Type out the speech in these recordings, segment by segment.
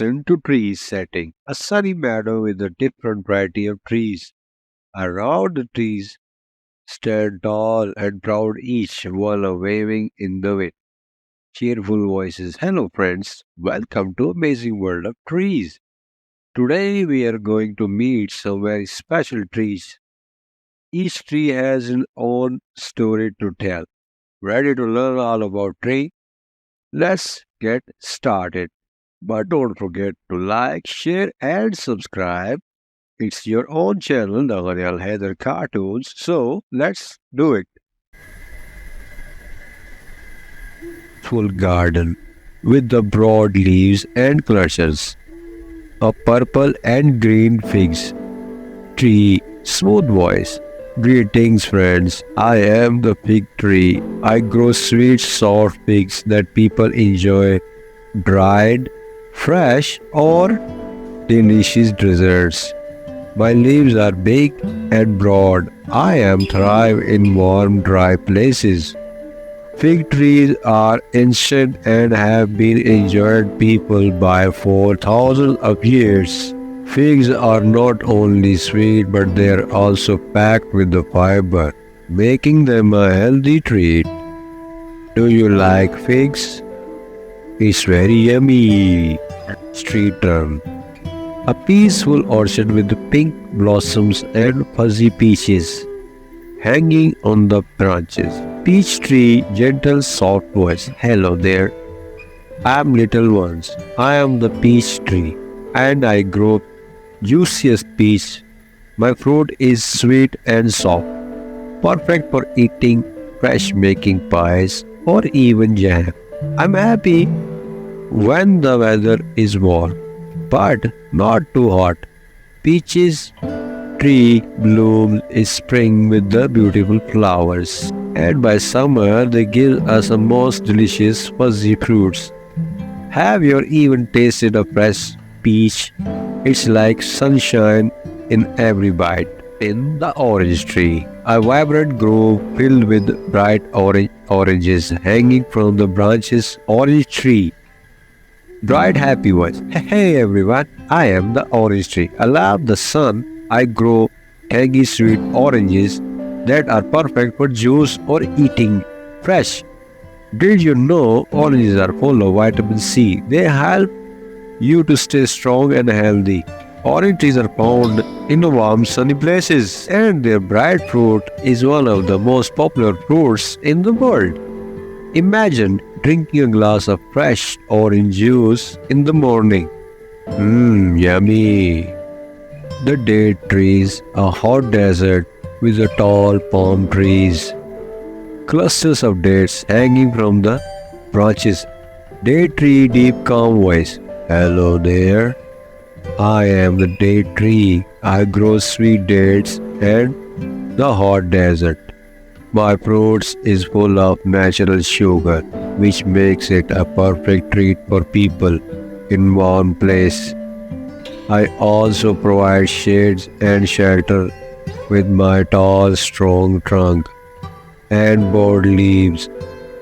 into trees setting, a sunny meadow with a different variety of trees. Around the trees stand tall and proud, each one waving in the wind. Cheerful voices. Hello friends, welcome to Amazing World of Trees. Today we are going to meet some very special trees. Each tree has its own story to tell. Ready to learn all about tree? Let's get started. But don't forget to like, share, and subscribe. It's your own channel, Danyal Haider Cartoons. So let's do it. Full garden with the broad leaves and clusters of purple and green figs. Tree, smooth voice. Greetings, friends. I am the fig tree. I grow sweet, soft figs that people enjoy, dried, fresh, or delicious desserts. My leaves are big and broad. I am thrive in warm, dry places. Fig trees are ancient and have been enjoyed people by for thousands of years. Figs are not only sweet but they are also packed with the fiber, making them a healthy treat. Do you like figs? It's very yummy. Street term. A peaceful orchard with pink blossoms and fuzzy peaches hanging on the branches. Peach tree, gentle, soft voice. Hello there. I'm little ones. I am the peach tree, and I grow juiciest peach. My fruit is sweet and soft, perfect for eating, fresh making pies, or even jam. I'm happy when the weather is warm, but not too hot. Peaches tree blooms in spring with the beautiful flowers, and by summer they give us the most delicious fuzzy fruits. Have you even tasted a fresh peach? It's like sunshine in every bite. In the orange tree, a vibrant grove filled with bright oranges hanging from the branches. Orange tree, bright happy ones. Hey everyone, I am the orange tree. I love the sun. I grow tangy sweet oranges that are perfect for juice or eating fresh. Did you know oranges are full of vitamin C? They help you to stay strong and healthy. Orange trees are found in warm, sunny places, and their bright fruit is one of the most popular fruits in the world. Imagine drinking a glass of fresh orange juice in the morning. Mmm, yummy. The date trees, a hot desert with the tall palm trees, clusters of dates hanging from the branches. Date tree, deep calm voice. Hello there. I am the date tree. I grow sweet dates and the hot desert. My fruits is full of natural sugar, which makes it a perfect treat for people in warm place. I also provide shades and shelter with my tall, strong trunk and broad leaves.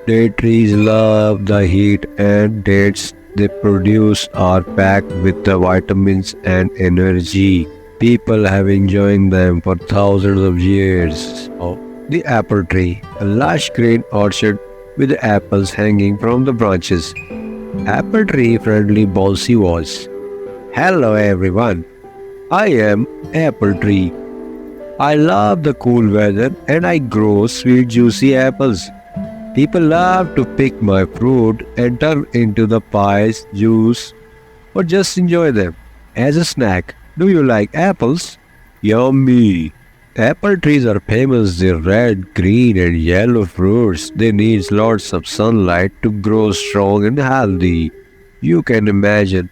Date trees love the heat, and dates they produce are packed with the vitamins and energy. People have enjoyed them for thousands of years. Oh, the apple tree, a lush green orchard with apples hanging from the branches. Apple tree friendly bouncy was. Hello everyone, I am Apple Tree. I love the cool weather and I grow sweet juicy apples. People love to pick my fruit and turn into the pies, juice, or just enjoy them as a snack. Do you like apples? Yummy! Apple trees are famous. Their red, green, and yellow fruits. They need lots of sunlight to grow strong and healthy. You can imagine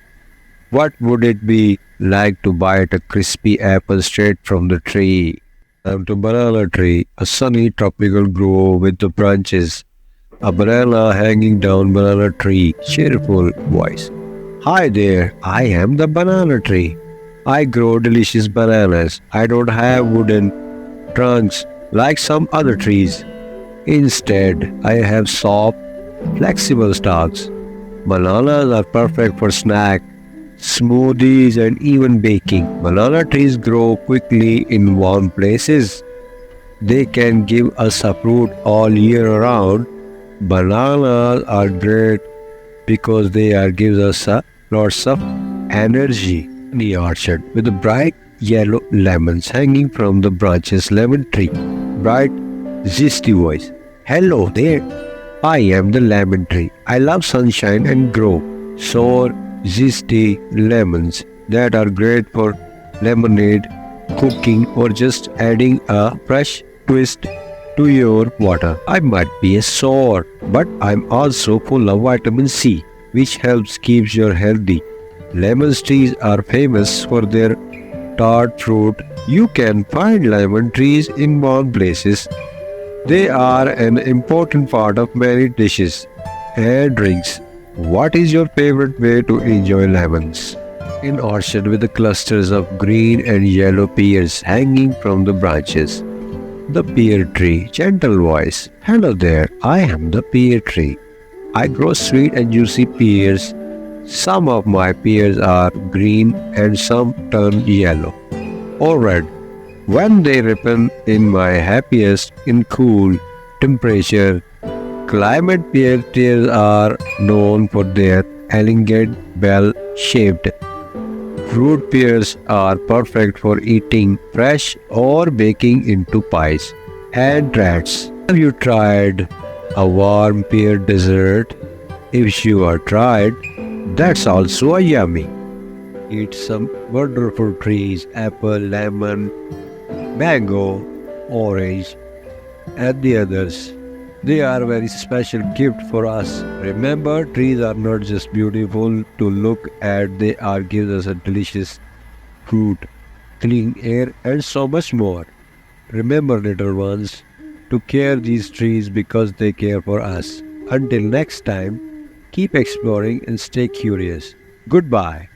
what would it be like to bite a crispy apple straight from the tree? Come to banana tree, a sunny tropical grove with the branches. A banana hanging down banana tree, cheerful voice. Hi there, I am the banana tree. I grow delicious bananas. I don't have wooden trunks like some other trees. Instead, I have soft, flexible stalks. Bananas are perfect for snack. smoothies, and even baking. Banana trees grow quickly in warm places. They can give us a fruit all year around. Bananas are great because they are gives us lots of energy. In the orchard with the bright yellow lemons hanging from the branches. Lemon tree, bright, zesty voice. Hello there. I am the lemon tree. I love sunshine and grow sour, zesty lemons that are great for lemonade, cooking, or just adding a fresh twist to your water. I might be a sour, but I'm also full of vitamin C, which helps keeps you healthy. Lemon trees are famous for their tart fruit. You can find lemon trees in warm places. They are an important part of many dishes and drinks. What is your favorite way to enjoy lemons? In orchard with the clusters of green and yellow pears hanging from the branches. The pear tree, gentle voice. Hello there, I am the pear tree. I grow sweet and juicy pears. Some of my pears are green and some turn yellow or red when they ripen in my happiest in cool temperature. Climate pear trees are known for their elegant bell-shaped fruit. Pears are perfect for eating fresh or baking into pies and treats. Have you tried a warm pear dessert? If you are tried, that's also a yummy. Eat some wonderful trees, apple, lemon, mango, orange, and the others. They are a very special gift for us. Remember, trees are not just beautiful to look at, they are give us a delicious fruit, clean air, and so much more. Remember, little ones, to care these trees because they care for us. Until next time, keep exploring and stay curious. Goodbye.